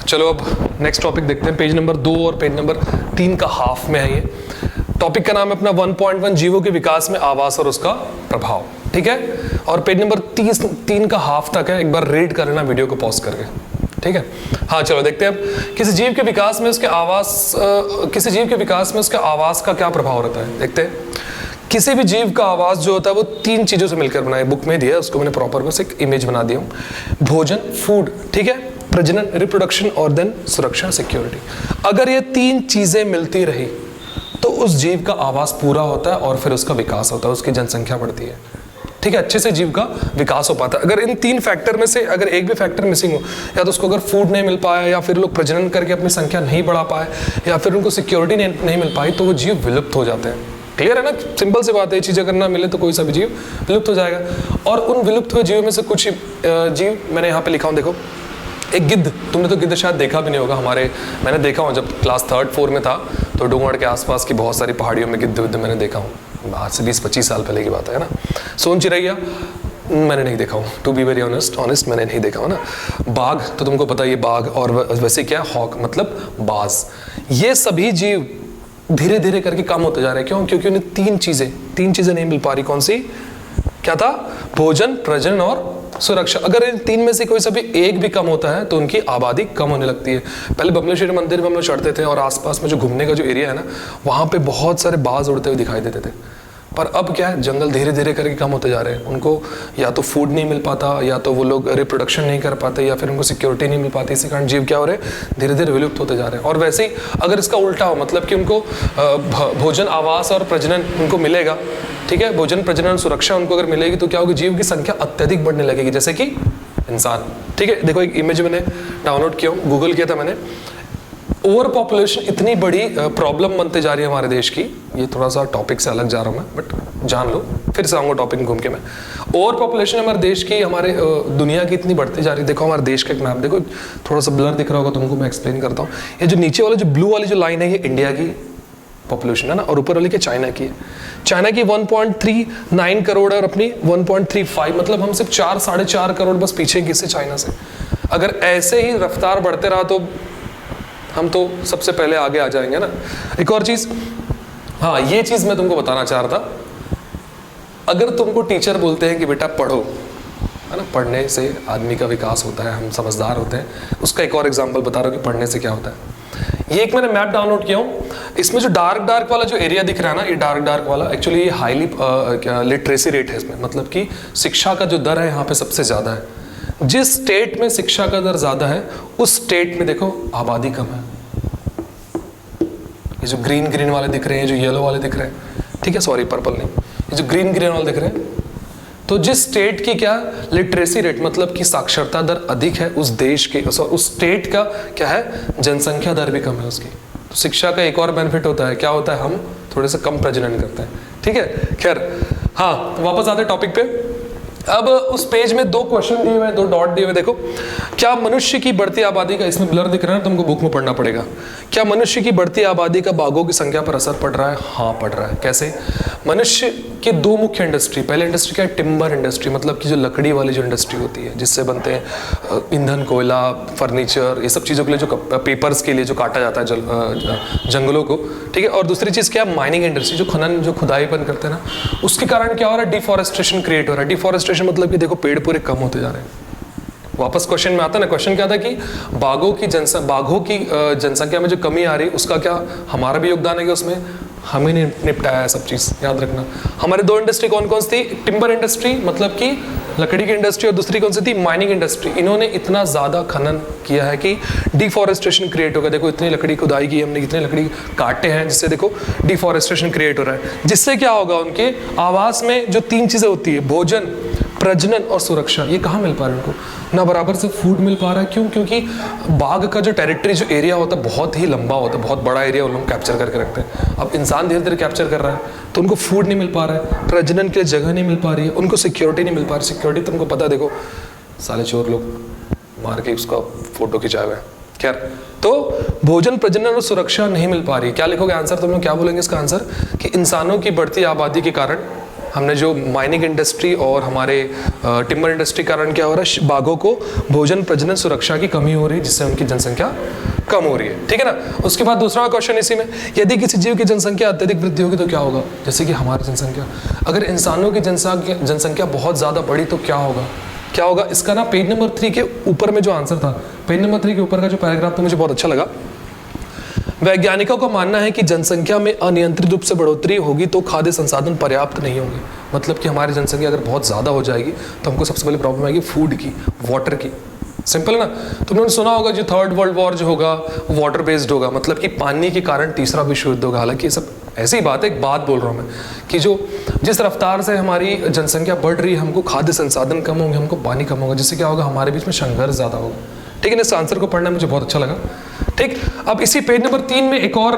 चलो अब next topic देखते हैं। पेज नंबर 2 और पेज नंबर 3 का हाफ में है ये। टॉपिक का नाम है अपना 1.1 जीवों के विकास में आवास और उसका प्रभाव, ठीक है। और पेज नंबर 3 का हाफ तक है, एक बार रीड कर लेना वीडियो को पॉज करके, ठीक है। हाँ चलो देखते हैं अब किसी जीव के विकास में उसके आवास का क्या प्रभाव रहता है। देखते हैं किसी भी जीव का आवास जो होता है वो 3 चीजों से मिलकर बना है। बुक में दिया है, उसको मैंने प्रॉपर बस एक इमेज बना दिया हूँ। भोजन, फूड, ठीक है, प्रजनन, रिप्रोडक्शन और देन सुरक्षा, सिक्योरिटी। अगर ये 3 चीजें मिलती रही तो उस जीव का आवास पूरा होता है और फिर उसका विकास होता है, उसकी जनसंख्या बढ़ती है, ठीक है। अच्छे से जीव का विकास हो पाता है। अगर इन 3 फैक्टर में से अगर एक भी फैक्टर मिसिंग हो, या तो उसको अगर फूड नहीं मिल पाया, या फिर लोग प्रजनन करके अपनी संख्या नहीं बढ़ा पाए, या फिर उनको सिक्योरिटी नहीं मिल पाई, तो वो जीव विलुप्त हो जाते हैं। क्लियर है ना, सिंपल सी बात है। ये चीज़ अगर ना मिले तो कोई सा भी जीव विलुप्त हो जाएगा। और उन विलुप्त हुए जीवों में से कुछ जीव मैंने यहाँ पे लिखा हूँ, देखो। एक गिद्ध, तुमने तो गिद्ध शायद देखा भी नहीं होगा। मैंने देखा हूँ जब क्लास 3-4 में था, तो डूंगरगढ़ के आसपास की बहुत सारी पहाड़ियों में गिद्ध मैंने देखा हूँ। आज से 20-25 साल पहले की बात है ना। सोन चिरैया मैंने नहीं देखा हूँ, टू बी वेरी ऑनेस्ट मैंने नहीं देखा हूँ ना। बाघ तो तुमको पता है, ये बाघ, और वैसे क्या हॉक मतलब बाज। ये सभी जीव धीरे धीरे करके कम होते जा रहे हैं। क्यों? क्योंकि उन्हें 3 चीजें नहीं मिल पा रही। कौन सी? क्या था? भोजन, प्रजनन और सुरक्षा। अगर इन 3 में से कोई सा भी एक भी कम होता है तो उनकी आबादी कम होने लगती है। पहले बमलेश्वरी मंदिर में हम लोग चढ़ते थे और आसपास में जो घूमने का जो एरिया है ना, वहाँ पे बहुत सारे बाज उड़ते हुए दिखाई देते थे। पर अब क्या है, जंगल धीरे धीरे करके कम होते जा रहे हैं। उनको या तो फूड नहीं मिल पाता, या तो वो लोग रिप्रोडक्शन नहीं कर पाते, या फिर उनको सिक्योरिटी नहीं मिल पाती। इसी कारण जीव क्या हो रहे हैं, धीरे धीरे विलुप्त होते जा रहे हैं। और वैसे ही अगर इसका उल्टा हो, मतलब कि उनको भोजन, आवास और प्रजनन उनको मिलेगा, ठीक है, भोजन, प्रजनन, सुरक्षा उनको अगर मिलेगी, तो क्या होगी, जीव की संख्या अत्यधिक बढ़ने लगेगी, जैसे कि इंसान, ठीक है। देखो एक इमेज मैंने डाउनलोड किया, गूगल किया था मैंने। ओवर पॉपुलेशन इतनी बड़ी प्रॉब्लम बनते जा रही है हमारे देश की। ये थोड़ा सा टॉपिक से अलग जा रहा हूँ मैं, बट जान लो, फिर से आऊँगा टॉपिक में घूम के मैं। ओवर पॉपुलेशन हमारे देश की, हमारे दुनिया की इतनी बढ़ती जा रही है। देखो हमारे देश का एक मैप देखो, थोड़ा सा ब्लर दिख रहा होगा तुमको, मैं एक्सप्लेन करता हूँ। ये जो नीचे वाला जो ब्लू वाली जो लाइन है, ये इंडिया की पॉपुलेशन है ना, और ऊपर वाली क्या, चाइना की है। चाइना की 1.39 करोड़ और अपनी 1.35, मतलब हम सिर्फ 4-4.5 करोड़ बस पीछे किससे, चाइना से। अगर ऐसे ही रफ्तार बढ़ते रहा तो हम तो सबसे पहले आगे आ जाएंगे ना। एक और चीज, हाँ ये चीज मैं तुमको बताना चाह रहा था। अगर तुमको टीचर बोलते हैं कि बेटा पढ़ो, है ना, पढ़ने से आदमी का विकास होता है, हम समझदार होते हैं, उसका एक और एग्जांपल बता रहा हूँ कि पढ़ने से क्या होता है। ये एक मैंने मैप डाउनलोड किया हूँ। इसमें जो डार्क वाला जो एरिया दिख रहा है ना, ये डार्क वाला एक्चुअली ये हाईली लिटरेसी रेट है इसमें, मतलब कि शिक्षा का जो दर है यहाँ पे सबसे ज्यादा है। जिस स्टेट में शिक्षा का दर ज्यादा है, उस स्टेट में देखो आबादी कम है। ये जो ग्रीन वाले दिख रहे हैं, जो येलो वाले दिख रहे हैं, ठीक है, सॉरी पर्पल नहीं, ये जो ग्रीन वाले दिख रहे हैं, तो जिस स्टेट की क्या लिटरेसी रेट, मतलब कि साक्षरता दर अधिक है, उस देश के, उस स्टेट का क्या है, जनसंख्या दर भी कम है उसकी। तो शिक्षा का एक और बेनिफिट होता है, क्या होता है, हम थोड़े से कम प्रजनन करते हैं, ठीक है। खैर हाँ, वापस आते हैं टॉपिक पे। अब उस पेज में 2 क्वेश्चन दिए हुए हैं, 2 डॉट दिए हुए, देखो। क्या मनुष्य की बढ़ती आबादी का, इसमें ब्लर दिख रहा है, तुमको बुक में पढ़ना पड़ेगा। क्या मनुष्य की बढ़ती आबादी का बाघों की संख्या पर असर पड़ रहा है? हाँ पड़ रहा है। कैसे? मनुष्य की 2 मुख्य इंडस्ट्री, पहले इंडस्ट्री क्या है, टिम्बर इंडस्ट्री, मतलब कि जो लकड़ी वाली जो इंडस्ट्री होती है, जिससे बनते हैं ईंधन, कोयला, फर्नीचर, ये सब चीज़ों के लिए, जो पेपर्स के लिए जो काटा जाता है जंगलों को, ठीक है। और दूसरी चीज़ क्या, माइनिंग इंडस्ट्री, जो खनन, जो खुदाईपन करते हैं ना, उसके कारण क्या हो रहा है, डिफॉरेस्टेशन क्रिएट हो रहा है। डिफॉरेस्टेशन मतलब कि देखो पेड़ पूरे कम होते जा रहे हैं। वापस क्वेश्चन में आता है ना, क्वेश्चन क्या था कि बाघों की जनसंख्या में जो कमी आ रही है, उसका क्या हमारा भी योगदान है कि उसमें हमें निपटाया है सब चीज, याद रखना। हमारे 2 इंडस्ट्री कौन कौन सी थी, टिम्बर इंडस्ट्री मतलब कि लकड़ी की इंडस्ट्री, और दूसरी कौन सी थी, माइनिंग इंडस्ट्री। इन्होंने इतना ज्यादा खनन किया है कि डिफॉरेस्टेशन क्रिएट हो गया। देखो इतनी लकड़ी खुदाई की हमने, इतनी लकड़ी काटे हैं, जिससे देखो डिफॉरेस्टेशन क्रिएट हो रहा है। जिससे क्या होगा, उनके आवास में जो 3 चीजें होती है, भोजन, प्रजनन और सुरक्षा, ये कहाँ मिल पा रहा है उनको, ना बराबर से फूड मिल पा रहा है। क्यों? क्योंकि बाघ का जो टेरिटरी, जो एरिया होता है, बहुत ही लंबा होता है, बहुत बड़ा एरिया वो लोग कैप्चर करके रखते हैं। अब इंसान धीरे धीरे कैप्चर कर रहा है, तो उनको फूड नहीं मिल पा रहा है, प्रजनन के लिए जगह नहीं मिल पा रही है, उनको सिक्योरिटी नहीं मिल पा रही। सिक्योरिटी तुमको पता है, देखो साले चोर लोग मार के उसका फोटो खिंचाए हुए हैं। खैर, तो भोजन, प्रजनन और सुरक्षा नहीं मिल पा रही है। क्या लिखोगे आंसर, तुम लोग क्या बोलेंगे इसका आंसर, कि इंसानों की बढ़ती आबादी के कारण, हमने जो माइनिंग इंडस्ट्री और हमारे टिम्बर इंडस्ट्री के कारण क्या हो रहा है, बाघों को भोजन प्रजनन सुरक्षा की कमी हो रही है, जिससे उनकी जनसंख्या कम हो रही है, ठीक है ना। उसके बाद दूसरा क्वेश्चन इसी में, यदि किसी जीव की जनसंख्या अत्यधिक वृद्धि होगी तो क्या होगा, जैसे कि हमारी जनसंख्या, अगर इंसानों की जनसंख्या बहुत ज़्यादा बढ़ी तो क्या होगा, क्या होगा। इसका ना पेज नंबर 3 के ऊपर में जो आंसर था, पेज नंबर 3 के ऊपर का जो पैराग्राफ था मुझे बहुत अच्छा लगा। वैज्ञानिकों का मानना है कि जनसंख्या में अनियंत्रित रूप से बढ़ोतरी होगी तो खाद्य संसाधन पर्याप्त नहीं होंगे। मतलब कि हमारी जनसंख्या अगर बहुत ज़्यादा हो जाएगी तो हमको सबसे पहले प्रॉब्लम आएगी फूड की, वाटर की। सिंपल ना, तुमने सुना होगा जो थर्ड वर्ल्ड वॉर जो होगा वाटर बेस्ड होगा, मतलब कि पानी के कारण तीसरा विश्व युद्ध होगा। हालांकि ये सब ऐसी बात है, एक बात बोल रहा हूँ मैं कि जो जिस रफ्तार से हमारी जनसंख्या बढ़ रही है, हमको खाद्य संसाधन कम होंगे, हमको पानी कम होगा, जिससे क्या होगा, हमारे बीच में संघर्ष ज़्यादा होगा। ठीक है, इस आंसर को पढ़ना मुझे बहुत अच्छा लगा। ठीक, अब इसी पेज नंबर 3 में एक और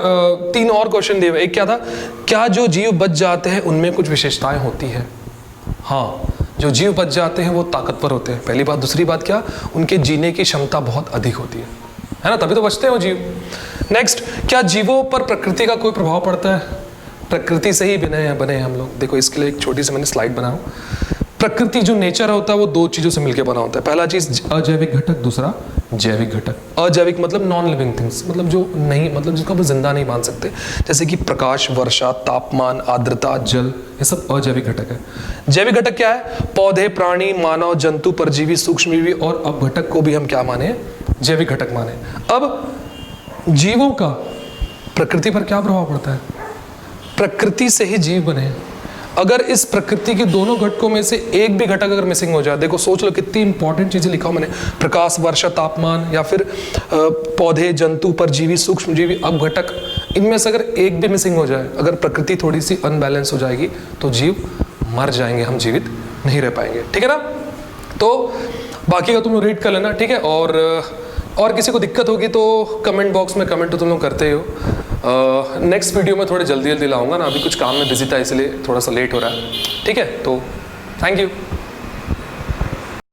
3 और क्वेश्चन दिए हुए। एक क्या था, क्या जो जीव बच जाते हैं उनमें कुछ विशेषताएं होती है। हाँ, जो जीव बच जाते हैं वो ताकतवर होते हैं, पहली बात। दूसरी बात क्या, उनके जीने की क्षमता बहुत अधिक होती है ना, तभी तो बचते हैं वो जीव। नेक्स्ट, क्या जीवों पर प्रकृति का कोई प्रभाव पड़ता है। प्रकृति से ही बने हैं हम लोग। देखो इसके लिए एक छोटी सी मैंने स्लाइड बनाऊं। प्रकृति जो नेचर होता है वो 2 चीजों से मिलकर बना होता है। पहला चीज अजैविक घटक, दूसरा जैविक घटक। अजैविक मतलब नॉन लिविंग थिंग्स, मतलब जो नहीं, मतलब जिसको आप जिंदा नहीं मान सकते, जैसे कि प्रकाश, वर्षा, तापमान, आर्द्रता, जल, ये सब अजैविक घटक है। जैविक घटक क्या है, पौधे, प्राणी, मानव, जंतु, परजीवी, सूक्ष्मजीवी और अपघटक को भी हम क्या माने, जैविक घटक माने। अब जीवों का प्रकृति पर क्या प्रभाव पड़ता है, प्रकृति से ही जीव बने। अगर इस प्रकृति के दोनों घटकों में से एक भी घटक अगर मिसिंग हो जाए, देखो सोच लो कितनी इंपॉर्टेंट चीजें लिखा हूं मैंने, प्रकाश, वर्षा, तापमान, या फिर पौधे, जंतु, परजीवी, सूक्ष्मजीवी, अपघटक, इनमें से अगर एक भी मिसिंग हो जाए, अगर प्रकृति थोड़ी सी अनबैलेंस हो जाएगी तो जीव मर जाएंगे, हम जीवित नहीं रह पाएंगे। ठीक है ना, तो बाकी का तुम लोग रीड कर लेना, ठीक है। और किसी को दिक्कत होगी तो कमेंट बॉक्स में कमेंट तो तुम लोग करते हो। नेक्स्ट वीडियो में थोड़े जल्दी लाऊंगा ना, अभी कुछ काम में बिजी था इसलिए थोड़ा सा लेट हो रहा है। ठीक है, तो थैंक यू।